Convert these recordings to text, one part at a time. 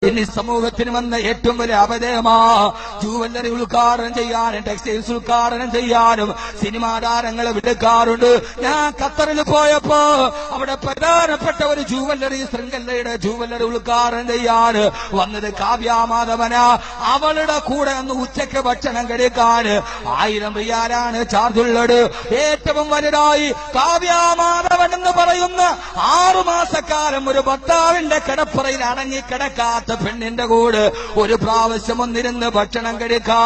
ഇനി സമൂഹത്തിന് വന്ന ഏറ്റവും വലിയ അപജയമാ. ജുവല്ലറി ഉദ്ഘാടനം ചെയ്യാനും ടെക്സ്റ്റൈൽസ് ഉദ്ഘാടനം ചെയ്യാനും സിനിമാ താരങ്ങളെ വിളിക്കാറുണ്ട്. ഞാൻ ഖത്തറിൽ പോയപ്പോ അവിടെ പ്രധാനപ്പെട്ട ഒരു ജുവല്ലറി ശൃംഖലയുടെ ജുവല്ലറി ഉദ്ഘാടനം ചെയ്യാൻ വന്നത് കാവ്യാമാധവനാ. അവളുടെ കൂടെ ഒന്ന് ഉച്ചയ്ക്ക് ഭക്ഷണം കഴിക്കാൻ 1000 റിയാലാണ് ചാർജ് ഉള്ളത്. ഏറ്റവും വലുതായി കാവ്യാമാധവൻ എന്ന് പറയുന്ന 6 മാസക്കാലം ഒരു ഭർത്താവിന്റെ കിടപ്പറയിൽ അടങ്ങിക്കിടക്കാത്ത പെണ്ണിന്റെ കൂടെ ഒരു പ്രാവശ്യം ഒന്നിരുന്ന് ഭക്ഷണം കഴിക്കാ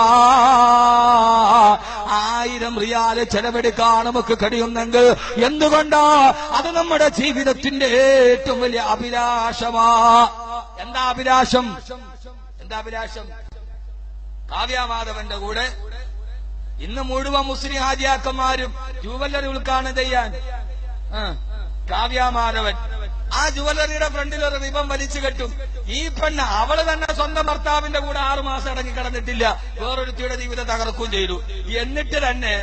1000 റിയാല് ചെലവെടുക്കാൻ നമുക്ക് കഴിയുന്നെങ്കിൽ എന്തുകൊണ്ടാ? അത് നമ്മുടെ ജീവിതത്തിന്റെ ഏറ്റവും വലിയ അഭിലാഷമാ. എന്താ അഭിലാഷം? കാവ്യാമാധവന്റെ കൂടെ ഇന്ന് മുഴുവൻ മുസ്ലിം ഹാജിയാക്കന്മാരും ജുവല്ലറി ഉദ്ഘാടനം ചെയ്യാൻ കാവ്യാമാധവൻ ആ ജുവല്ലറിയുടെ ഫ്രണ്ടിൽ ഒരു റിബൺ വലിച്ചു കെട്ടും. ഈ പെണ്ണ് അവള് തന്നെ സ്വന്തം ഭർത്താവിന്റെ കൂടെ 6 മാസം അടങ്ങി കിടന്നിട്ടില്ല, വേറൊരുത്തിയുടെ ജീവിതം തകർക്കുകയും ചെയ്തു. എന്നിട്ട് തന്നെ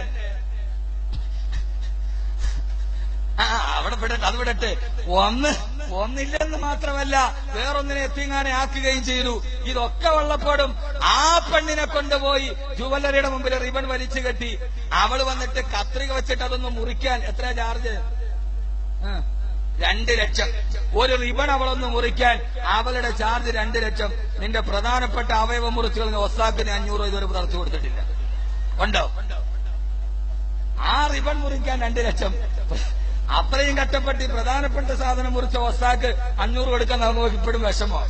അവിടെ അത് വിടട്ടെ, ഒന്നില്ലെന്ന് മാത്രമല്ല വേറൊന്നിനെ എത്തിങ്ങാനെ ആക്കുകയും ചെയ്തു. ഇതൊക്കെ ഉള്ളപ്പോഴും ആ പെണ്ണിനെ കൊണ്ടുപോയി ജുവല്ലറിയുടെ മുമ്പിൽ റിബൺ വലിച്ചു കെട്ടി. അവള് വന്നിട്ട് കത്രിക വെച്ചിട്ട് അതൊന്ന് മുറിക്കാൻ എത്ര ചാർജ്? 2 ലക്ഷം. ഒരു റിബൺ അവളൊന്ന് മുറിക്കാൻ അവളുടെ ചാർജ് 2 ലക്ഷം. നിന്റെ പ്രധാനപ്പെട്ട അവയവ മുറിച്ചുകൾ ഒസാക്കിന് 500 ഇതുവരെ പുറത്തു കൊടുത്തിട്ടില്ല. ഉണ്ടോ? ആ റിബൺ മുറിക്കാൻ 2 ലക്ഷം. അത്രയും കഷ്ടപ്പെട്ട് പ്രധാനപ്പെട്ട സാധനം മുറിച്ച ഒസാക്ക് 500 കൊടുക്കാൻ നമുക്ക് ഇപ്പോഴും വിഷമോ?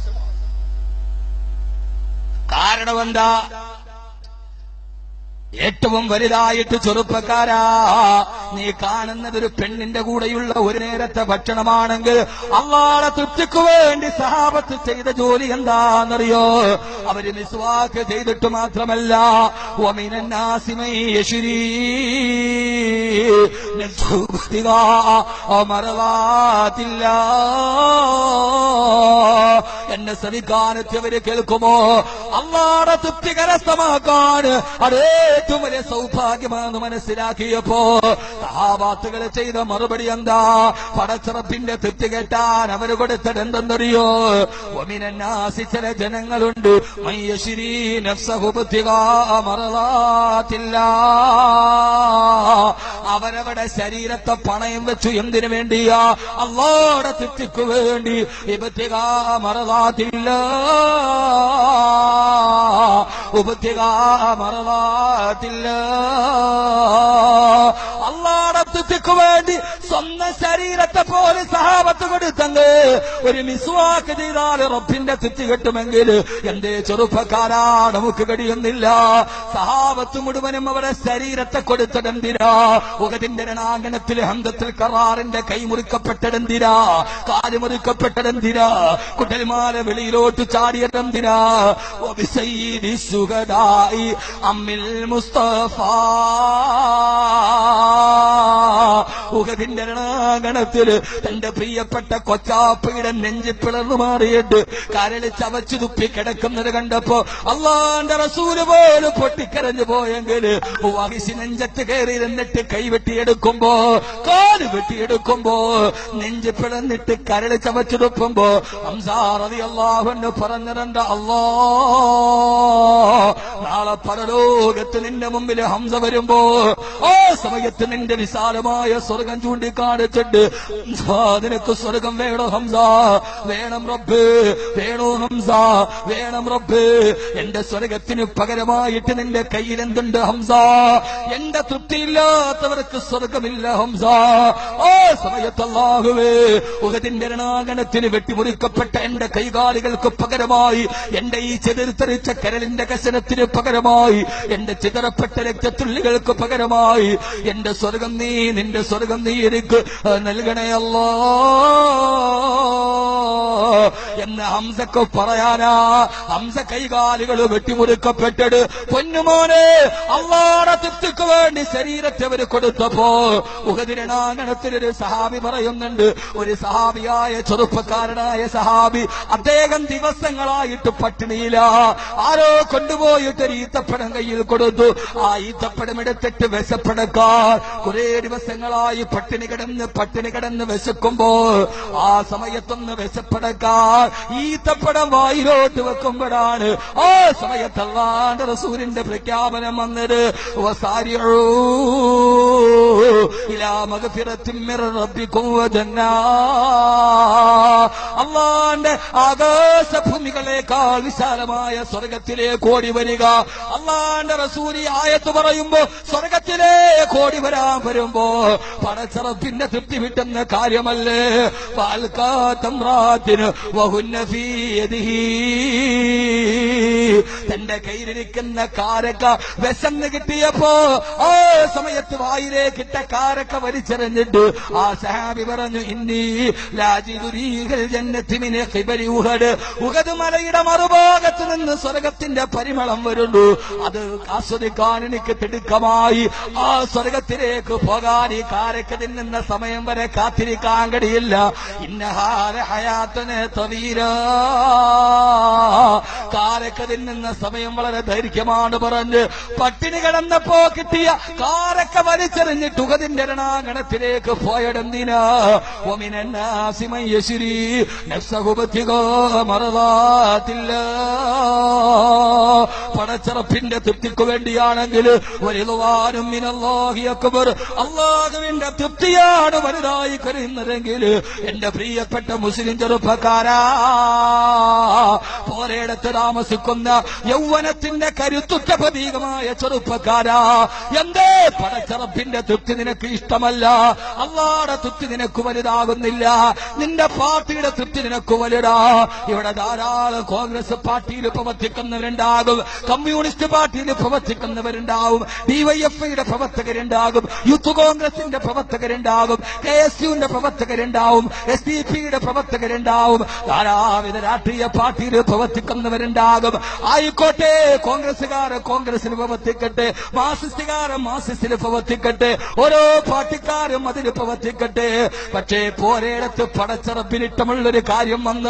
കാരണം എന്താ? ഏറ്റവും വലുതായിട്ട് ചെറുപ്പക്കാരാ, നീ കാണുന്നത് ഒരു പെണ്ണിന്റെ കൂടെയുള്ള ഒരു നേരത്തെ ഭക്ഷണമാണെങ്കിൽ അല്ലാഹുവിന്റെ തൃപ്തിക്ക് വേണ്ടി സഹാബത്ത് ചെയ്ത ജോലി എന്താണെന്നറിയോ? അവര് മിസ്വാക്ക് ചെയ്തിട്ട് മാത്രമല്ല, വമിനന്നാസി മൻ യശ്രീ നസ്ബുതിഗാ മർളാതില്ലാ. എന്നെ ശ്രമിക്കാനെത്തിയവര് കേൾക്കുമോ? അല്ലാഹുവിന്റെ തൃപ്തി കരസ്ഥമാക്കാൻ ഏറ്റവും വലിയ സൗഭാഗ്യമാണെന്ന് മനസ്സിലാക്കിയപ്പോ സഹാബാത്തുകൾ ചെയ്ത മറുപടി എന്താ? പടച്ചിറപ്പിന്റെ തൃപ്തി കേട്ടാൻ അവര് കൊടുത്തത് എന്തെന്നറിയോ? വമിനന്നാസി, ചില ജനങ്ങളുണ്ട്, മൻ യശ്രീ നഫ്സഹു ഇബ്തിഗാ മർളാതില്ലാ. അവരവരുടെ ശരീരത്തെ പണയം വെച്ചു. എന്തിനു വേണ്ടിയാ? അല്ലാഹുവിന്റെ തൃപ്തിക്ക് വേണ്ടി. ഇബ്തിഗാ മർളാതില്ലാ, ഇബ്തിഗാ മർളാതില്ലാ. അല്ലാഹുവിന്റെ തൃപ്തിക്ക് വേണ്ടി സ്വന്തം ശരീരത്തെ പോലെ സഹാബത്ത് കൊടുത്തങ്ങ് ഒരു മിസ്വാക്ക് ചെയ്താൽ റബ്ബിന്റെ തൃപ്തി കിട്ടുമെങ്കിൽ എന്റെ ചെറുപ്പക്കാരാ നമുക്ക് കഴിയുന്നില്ല. സഹാബത്ത് മുഴുവനും അവരുടെ ശരീരത്തെ കൊടുത്തതെന്തിനാ? ഉഹദിന്റെ രണാങ്കണത്തിൽ ഹംദത്തുൽ ഖറാറിന്റെ കൈ മുറിക്കപ്പെട്ടതെന്തിനാ? കാല് മുറിക്കപ്പെട്ടതെന്തിനാ? കുടൽമാല വെളിയിലോട്ട് ചാടിയതെന്തിനാ? വബിസയ്യിദി ശുഹദാഇ അമ്മിൽ മുസ്തഫ. ഉഹദിന്റെ രണാങ്കണത്തിൽ തന്റെ പ്രിയപ്പെട്ട കൊച്ചാപ്പയുടെ നെഞ്ചി പിളർന്നു മാറിയിട്ട് കരളി ചവച്ചു തുപ്പി കിടക്കുന്നത് കണ്ടപ്പോ അല്ലാഹുവിന്റെ റസൂല് പോലും പൊട്ടിക്കരഞ്ഞു പോയെങ്കിൽ വഹിശി നെഞ്ചത്ത് കയറി എന്നിട്ട് കൈവെട്ടിയെടുക്കുമ്പോ, കാല് വെട്ടിയെടുക്കുമ്പോ, നെഞ്ചി പിളർന്നിട്ട് കരളി ചവച്ചു തുപ്പുമ്പോ ഹംസാ റളിയല്ലാഹു അൻഹു പറഞ്ഞിട്ടുണ്ട്, നാളെ പരലോകത്ത് നിന്റെ മുമ്പിൽ ഹംസ വരുമ്പോ ആ സമയത്ത് നിന്റെ വിശാലമായ സ്വർഗം ചൂണ്ടിക്കാണിച്ചിട്ട് നിനക്ക് സ്വർഗം വേണോ ഹംസ? വേണം റബ്ബ്, വേണോ ഹംസ? വേണം റബ്ബ്. എന്റെ സ്വർഗത്തിന് പകരമായിട്ട് നിന്റെ കയ്യിൽ എന്തുണ്ട് ഹംസ? എന്റെ തൃപ്തിയില്ലാത്തവർക്ക് സ്വർഗമില്ല ഹംസ. ആ സമയത്ത് അല്ലാഹുവേ, ഉഹദിന്റെ രണാങ്കണത്തിന് വെട്ടിമുറിക്കപ്പെട്ട എന്റെ കൈകാലുകൾക്ക് പകരമായി, എന്റെ ഈ ചെതിർത്തെറിച്ച കരളിന്റെ കശനത്തിന് പകരമായി, എന്റെ ചിതറപ്പെട്ട രക്തത്തുള്ളികൾക്ക് പകരമായി എന്റെ സ്വർഗം നീ, നിന്റെ സ്വർഗം നീ എനിക്ക് നൽകണേ അല്ലാ എന്ന് ഹംസക്ക് പറയാനാ. ഹംസ കൈകാലുകൾ വെട്ടിമുറിക്കപ്പെട്ടത് പൊന്നുമോനെ അല്ലാഹുവിന്റെ തൃപ്തിക്ക് വേണ്ടി ശരീരത്തെ അവർ കൊടുത്തപ്പോ ഉഹദിരണാങ്കണത്തിലൊരു സഹാബി പറയുന്നുണ്ട്, ഒരു സഹാബിയായ ചെറുപ്പക്കാരനായ സഹാബി, അദ്ദേഹം ദിവസങ്ങളായിട്ട് പട്ടിണിയില. ആരോ കൊണ്ടുപോയിട്ട് ഒരു ഈത്തപ്പഴം കയ്യിൽ കൊടുത്തു. ആ ഈത്തപ്പഴം എടുത്തിട്ട് വിശപ്പടക്കാൻ കുറെ ദിവസങ്ങളായി പട്ടിണി കിടന്ന് വിശക്കുമ്പോ ആ സമയത്തൊന്ന് വിശപ്പടക്കാൻ ചെറുപ്പക്കാർ ഈത്തപ്പടം വായിലോട്ട് വെക്കുമ്പോഴാണ് ആ സമയത്ത് അല്ലാഹുവിന്റെ റസൂലിന്റെ പ്രഖ്യാപനം വന്നത്, വസാരിഊ ഇലാ മഗ്ഫിറത്തിൻ മിർ റബ്ബികും വജന്നാ. അല്ലാഹുവിന്റെ ആകാശഭൂമികളെക്കാൾ വിശാലമായ സ്വർഗത്തിലേക്ക് ഓടി വരിക. അല്ലാഹുവിന്റെ റസൂൽ ഈ ആയത്ത് പറയുമ്പോ സ്വർഗത്തിലേക്ക് ഓടി വരാൻ വരുമ്പോ പടച്ചറപ്പിന്റെ തൃപ്തി വിട്ടുന്ന കാര്യമല്ലേ. തന്റെ കയ്യിലിരിക്കുന്ന കാരക്ക വിശന്ന് കിട്ടിയപ്പോ ആ സമയത്ത് വായിലേക്കിട്ട കാരക്ക വലിച്ചെറിഞ്ഞിട്ട് ആ സഹാബി പറഞ്ഞു, ഇന്നി ലാജിദുരീഹൽ ജന്നത്തി മിൻ ഖിബരി ഉഹദ്. ഉഹദ് മലയുടെ മറുഭാഗത്ത് നിന്ന് സ്വർഗത്തിന്റെ പരിമളം വരുന്നു. അത് ആസ്വദിക്കാൻ എനിക്ക് തിടുക്കമായി. ആ സ്വർഗത്തിലേക്ക് പോകാൻ ഈ കാരക്ക തിന്നുന്ന സമയം വരെ കാത്തിരിക്കാൻ കഴിയില്ല. ഇന്നഹാല ഹയാത്തനെ തവീര. കാരക്ക തിന്നുന്ന സമയം വളരെ ദൈർഘ്യമാണ് പറഞ്ഞ് പട്ടിണി കിടന്നപ്പോ കിട്ടിയ കാരക്ക വലിച്ചെറിഞ്ഞിട്ട് ഉഹദിന്റെ രണാങ്കണത്തിലേക്ക് പോയടെന്തിനാ. ഒമിനന്നാസി മൻ യശ്രി നഫ്സഹു ബത്തിഗാ മർദാത്തില്ലാ. പടച്ചറപ്പിന്റെ തൃപ്തിക്ക് വേണ്ടിയാണെങ്കിൽ വരിളുവാനും മിനല്ലാഹി അക്ബർ, അല്ലാഹുവിന്റെ തൃപ്തിയാണ് വലുതായി കരുതുന്നതെങ്കിൽ എന്റെ പ്രിയപ്പെട്ട മുസ്ലിം ചെറുപ്പക്കാരാ, പോരേടത്ത് താമസിക്കുന്ന യൗവനത്തിന്റെ കരുത്തുറ്റ പ്രതീകമായ ചെറുപ്പക്കാരാ, എന്തേ പടച്ചറപ്പിന്റെ തൃപ്തി നിനക്ക് ഇഷ്ടമല്ല? അല്ലാഹുവിന്റെ തൃപ്തി നിനക്ക് വലുതാകുന്നില്ല. നിന്റെ പാർട്ടിയുടെ തൃപ്തി നിനക്ക് വലുതാ. ഇവിടെ ധാരാളം കോൺഗ്രസ് പാർട്ടിയിൽ പ്രവർത്തിക്കുന്നവരുണ്ടാകും, കമ്മ്യൂണിസ്റ്റ് പാർട്ടിയിൽ പ്രവർത്തിക്കുന്നവരുണ്ടാവും, ഡിവൈഎഫ്ഐയുടെ പ്രവർത്തകരുണ്ടാകും, യൂത്ത് കോൺഗ്രസിന്റെ പ്രവർത്തകരുണ്ടാകും, കെഎസ്യുവിന്റെ പ്രവർത്തകരുണ്ടാവും, എസ്ഡിപിയുടെ പ്രവർത്തകരുണ്ടാവും, ധാരാവിധ രാഷ്ട്രീയ പാർട്ടിയിൽ പ്രവർത്തിക്കുന്നവരുണ്ടാകും. ആയിക്കോട്ടെ, കോൺഗ്രസുകാരൻ കോൺഗ്രസിന് പ്രവർത്തിക്കട്ടെ, മാർസിസ്റ്റുകാരൻ മാർസിസ്റ്റിന് പ്രവർത്തിക്കട്ടെ, ഓരോ പാർട്ടിക്കാരും അതിന് പ്രവർത്തിക്കട്ടെ. പക്ഷേ പോരേടത്ത് പടച്ചറപ്പിനിട്ടമുള്ളൊരു കാര്യം വന്ന,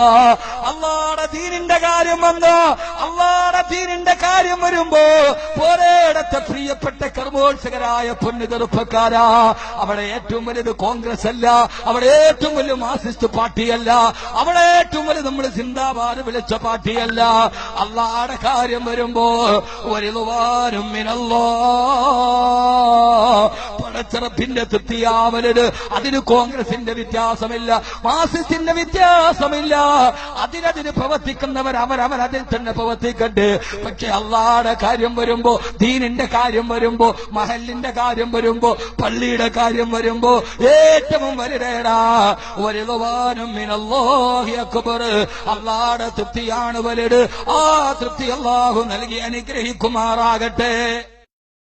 അല്ലാഹുവിന്റെ ദീനിന്റെ കാര്യം വന്ന, അല്ലാഹുവിന്റെ ദീനിന്റെ കാര്യം വരുമ്പോ പോരേടത്തെ പ്രിയപ്പെട്ട കർമ്മോത്സകരായ പൊന്നു ചെറുപ്പക്കാരാ, അവിടെ ഏറ്റവും വലുത് കോൺഗ്രസ് അല്ല, അവിടെ ഏറ്റവും വലിയ മാർക്സിസ്റ്റ് പാർട്ടിയല്ല, അവിടെ ഏറ്റവും വലുത് നമ്മൾ സിന്ദാബാദ് വിളിച്ച പാർട്ടിയല്ല. അല്ലാഹുവിന്റെ കാര്യം വരുമ്പോ വരിളുവാനും മിനല്ലാഹ്, പടച്ചറപ്പിന്റെ തൃപ്തിയാവലത്. അതിന് കോൺഗ്രസിന്റെ വ്യത്യാസമില്ല, മാർക്സിസ്റ്റിന്റെ വ്യത്യാസമില്ല. അതിനതിന് പ്രവർത്തിക്കുന്നവർ അവരവരതിൽ തന്നെ പ്രവർത്തിക്കട്ടെ. പക്ഷെ അല്ലാഹുവിന്റെ കാര്യം വരുമ്പോ, ദീനിന്റെ കാര്യം വരുമ്പോ, മഹലിന്റെ കാര്യം വരുമ്പോ, പള്ളിയുടെ കാര്യം വരുമ്പോ ഏറ്റവും വലുതേടാ വരിളുവാനും മിനല്ലാഹി അക്ബർ. അല്ലാഹുവിന്റെ തൃപ്തിയാണ് വലുത്. ആ തൃപ്തി അല്ലാഹു നൽകി അനുഗ്രഹിക്കുമാറാകട്ടെ.